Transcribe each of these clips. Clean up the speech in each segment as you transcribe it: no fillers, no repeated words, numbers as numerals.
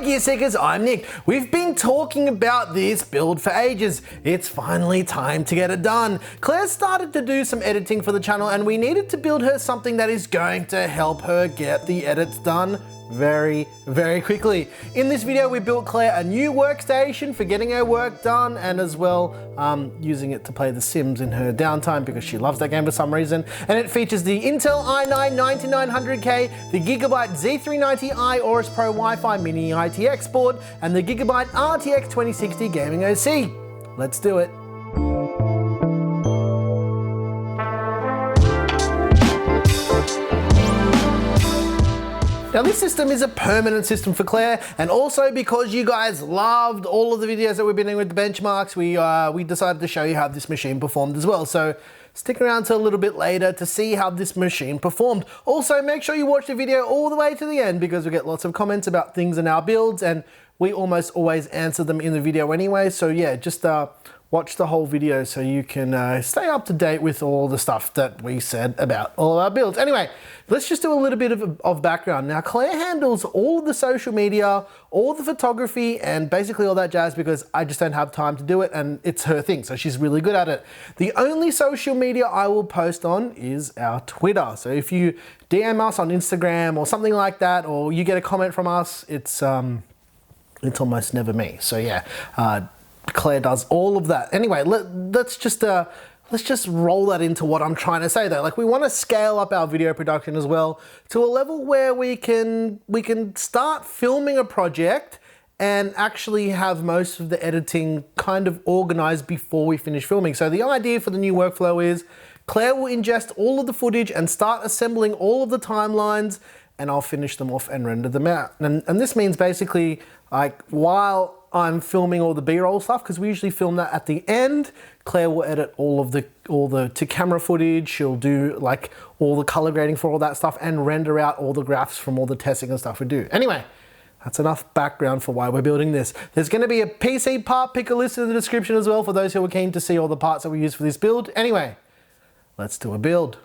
Gear Seekers, I'm Nick. We've been talking about this build for ages. It's finally time to get it done. Claire started to do some editing for the channel and we needed to build her something that is going to help her get the edits done very quickly. In this video, we built Claire a new workstation for getting her work done and as well using it to play The Sims in her downtime because she loves that game for some reason. And it features the Intel i9-9900K, the Gigabyte Z390i Aorus Pro Wi-Fi mini-itx board, and the Gigabyte RTX 2060 gaming OC. Let's do it. Now this system is a permanent system for Claire, and also because you guys loved all of the videos that we've been doing with the benchmarks, we decided to show you how this machine performed as well. So stick around till a little bit later to see how this machine performed. Also, make sure you watch the video all the way to the end because we get lots of comments about things in our builds, and we almost always answer them in the video anyway. So yeah, just watch the whole video so you can stay up to date with all the stuff that we said about all of our builds. Anyway, let's just do a little bit of background. Now, Claire handles all of the social media, all the photography, and basically all that jazz because I just don't have time to do it and it's her thing, so she's really good at it. The only social media I will post on is our Twitter. So if you DM us on Instagram or something like that, or you get a comment from us, it's almost never me. So yeah, Claire does all of that. Anyway, let's just roll that into what I'm trying to say though. Like, we want to scale up our video production as well to a level where we can start filming a project and actually have most of the editing kind of organized before we finish filming. So the idea for the new workflow is Claire will ingest all of the footage and start assembling all of the timelines, and I'll finish them off and render them out. And this means basically, like, while I'm filming all the B-roll stuff, because we usually film that at the end, Claire will edit all the to camera footage. She'll do like all the color grading for all that stuff and render out all the graphs from all the testing and stuff we do. Anyway, that's enough background for why we're building this. There's going to be a PC part picker list in the description as well for those who are keen to see all the parts that we use for this build. Anyway, let's do a build.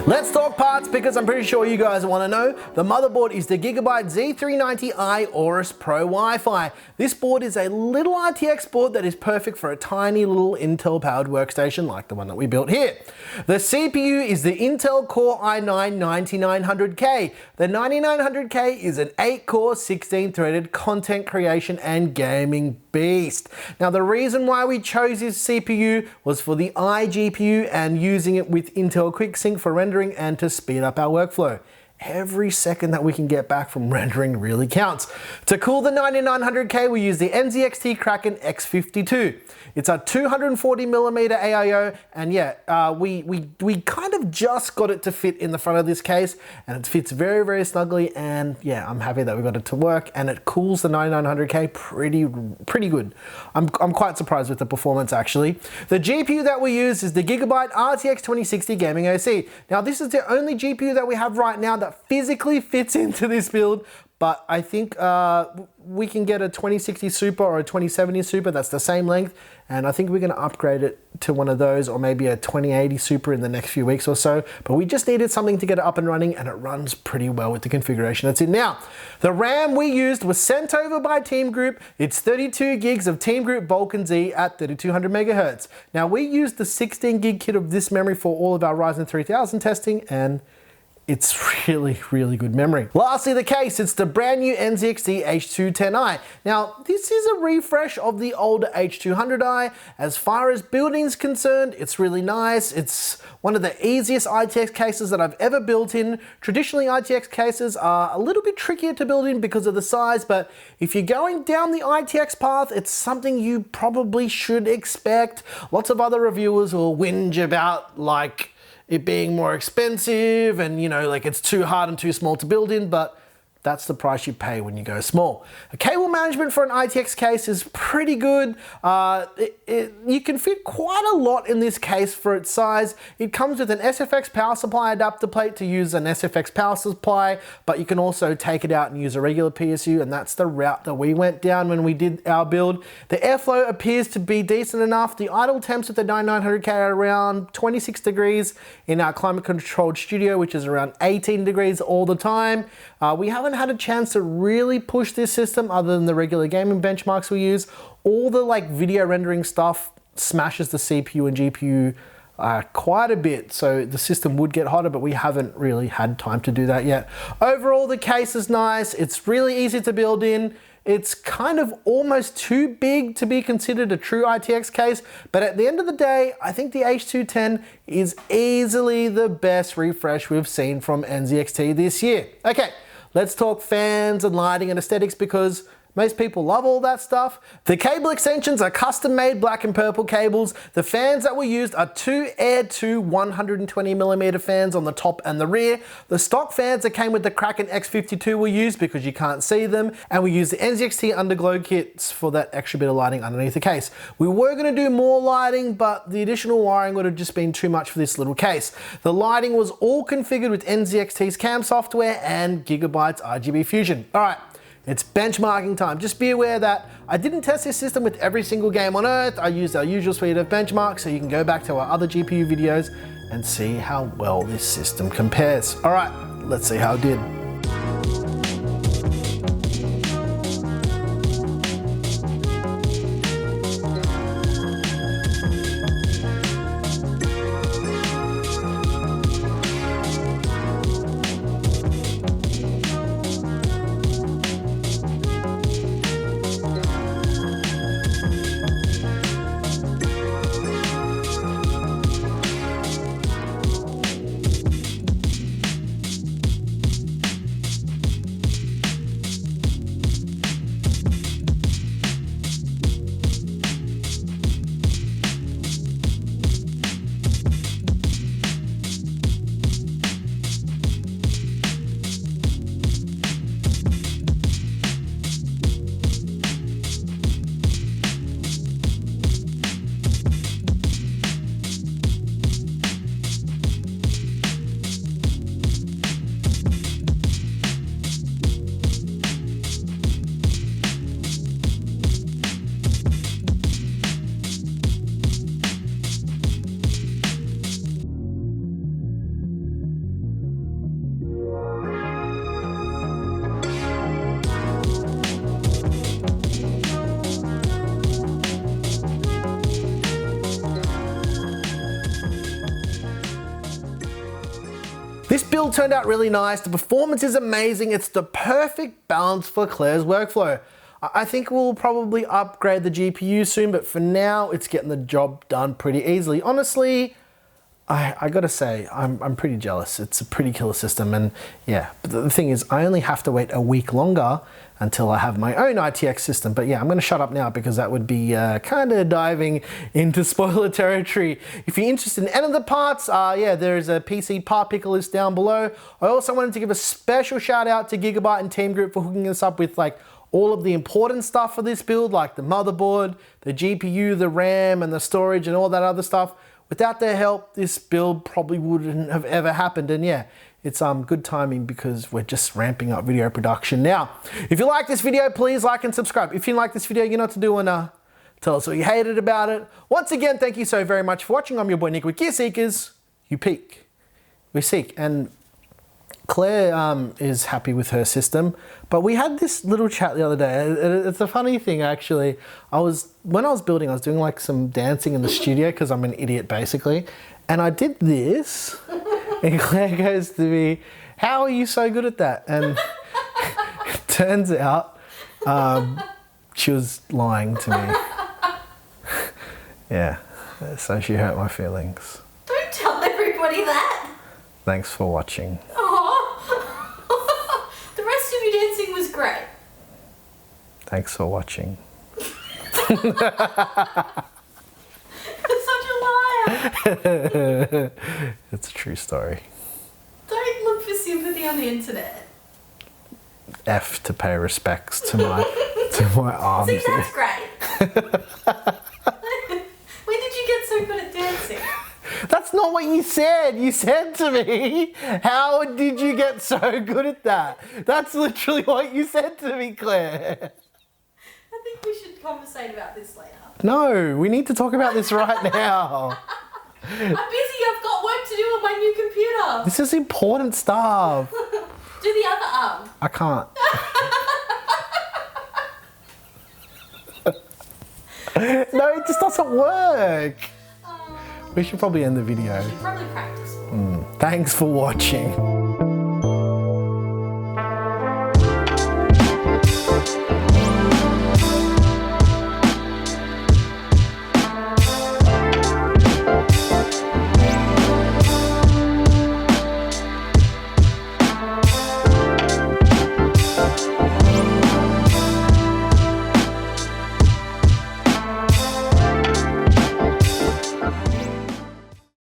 Let's talk parts because I'm pretty sure you guys want to know. The motherboard is the Gigabyte Z390i Aorus Pro Wi-Fi. This board is a little RTX board that is perfect for a tiny little Intel powered workstation like the one that we built here. The CPU is the Intel Core i9-9900K. The 9900K is an 8-core, 16-threaded content creation and gaming beast. Now the reason why we chose this CPU was for the iGPU and using it with Intel QuickSync for rendering and to speed up our workflow. Every second that we can get back from rendering really counts. To cool the 9900K, we use the NZXT Kraken X52. It's a 240mm AIO, and yeah, we kind of just got it to fit in the front of this case, and it fits very, very snugly, and yeah, I'm happy that we got it to work, and it cools the 9900K pretty good. I'm quite surprised with the performance, actually. The GPU that we use is the Gigabyte RTX 2060 Gaming OC. Now, this is the only GPU that we have right now that physically fits into this build, but I think we can get a 2060 Super or a 2070 Super, that's the same length, and I think we're gonna upgrade it to one of those, or maybe a 2080 Super in the next few weeks or so, but we just needed something to get it up and running, and it runs pretty well with the configuration that's in now. The RAM we used was sent over by Team Group. It's 32 gigs of Team Group Vulcan Z at 3200 megahertz. Now we used the 16 gig kit of this memory for all of our Ryzen 3000 testing, and it's really, really good memory. Lastly, the case, it's the brand new NZXT H210i. Now, this is a refresh of the older H200i. As far as building is concerned, it's really nice. It's one of the easiest ITX cases that I've ever built in. Traditionally, ITX cases are a little bit trickier to build in because of the size, but if you're going down the ITX path, it's something you probably should expect. Lots of other reviewers will whinge about like it being more expensive and, you know, like it's too hard and too small to build in, but that's the price you pay when you go small. A cable management for an ITX case is pretty good. You can fit quite a lot in this case for its size. It comes with an SFX power supply adapter plate to use an SFX power supply, but you can also take it out and use a regular PSU, and that's the route that we went down when we did our build. The airflow appears to be decent enough. The idle temps with the 9900K are around 26 degrees in our climate controlled studio, which is around 18 degrees all the time. We haven't had a chance to really push this system other than the regular gaming benchmarks we use. All the like video rendering stuff smashes the CPU and GPU quite a bit, so the system would get hotter, but we haven't really had time to do that yet. Overall, the case is nice. It's really easy to build in. It's kind of almost too big to be considered a true ITX case, but at the end of the day, I think the H210 is easily the best refresh we've seen from NZXT this year. Okay, let's talk fans and lighting and aesthetics, because most people love all that stuff. The cable extensions are custom-made black and purple cables. The fans that were used are two Air 2 120mm fans on the top and the rear. The stock fans that came with the Kraken X52 were used because you can't see them, and we used the NZXT Underglow kits for that extra bit of lighting underneath the case. We were gonna do more lighting, but the additional wiring would have just been too much for this little case. The lighting was all configured with NZXT's CAM software and Gigabyte's RGB Fusion. All right. It's benchmarking time. Just be aware that I didn't test this system with every single game on Earth. I used our usual suite of benchmarks, so you can go back to our other GPU videos and see how well this system compares. All right, let's see how it did. This build turned out really nice. The performance is amazing. It's the perfect balance for Klaire's workflow. I think we'll probably upgrade the GPU soon, but for now, it's getting the job done pretty easily. Honestly, I gotta say, I'm pretty jealous. It's a pretty killer system, and yeah, but the thing is, I only have to wait a week longer until I have my own ITX system. But yeah, I'm gonna shut up now because that would be kind of diving into spoiler territory. If you're interested in any of the parts, yeah, there's a PC part picker list down below. I also wanted to give a special shout out to Gigabyte and Team Group for hooking us up with like all of the important stuff for this build, like the motherboard, the GPU, the RAM, and the storage, and all that other stuff. without their help, this build probably wouldn't have ever happened. And yeah, it's good timing because we're just ramping up video production now. If you like this video, please like and subscribe. If you like this video, you know what to do, and tell us what you hated about it. Once again, thank you so very much for watching. I'm your boy Nick with Gear Seekers. You peak, we seek. And Claire is happy with her system, but we had this little chat the other day. It's a funny thing, actually. When I was building, I was doing like some dancing in the studio because I'm an idiot basically, and I did this, and Claire goes to me, "How are you so good at that?" And it turns out she was lying to me. Yeah, so she hurt my feelings. Don't tell everybody that. Thanks for watching. The rest of your dancing was great. Thanks for watching. You're such a liar. It's a true story. Don't look for sympathy on the internet. F to pay respects to my arms. See, that's great. When did you get so good at dancing? That's not what you said. You said to me, "How did you get so good at that?" That's literally what you said to me, Claire. I think we should conversate about this later. No, we need to talk about this right now. I'm busy. I've got work to do on my new computer. This is important stuff. Do the other arm. I can't. No, it just doesn't work. We should probably end the video. You should probably practice. Thanks for watching.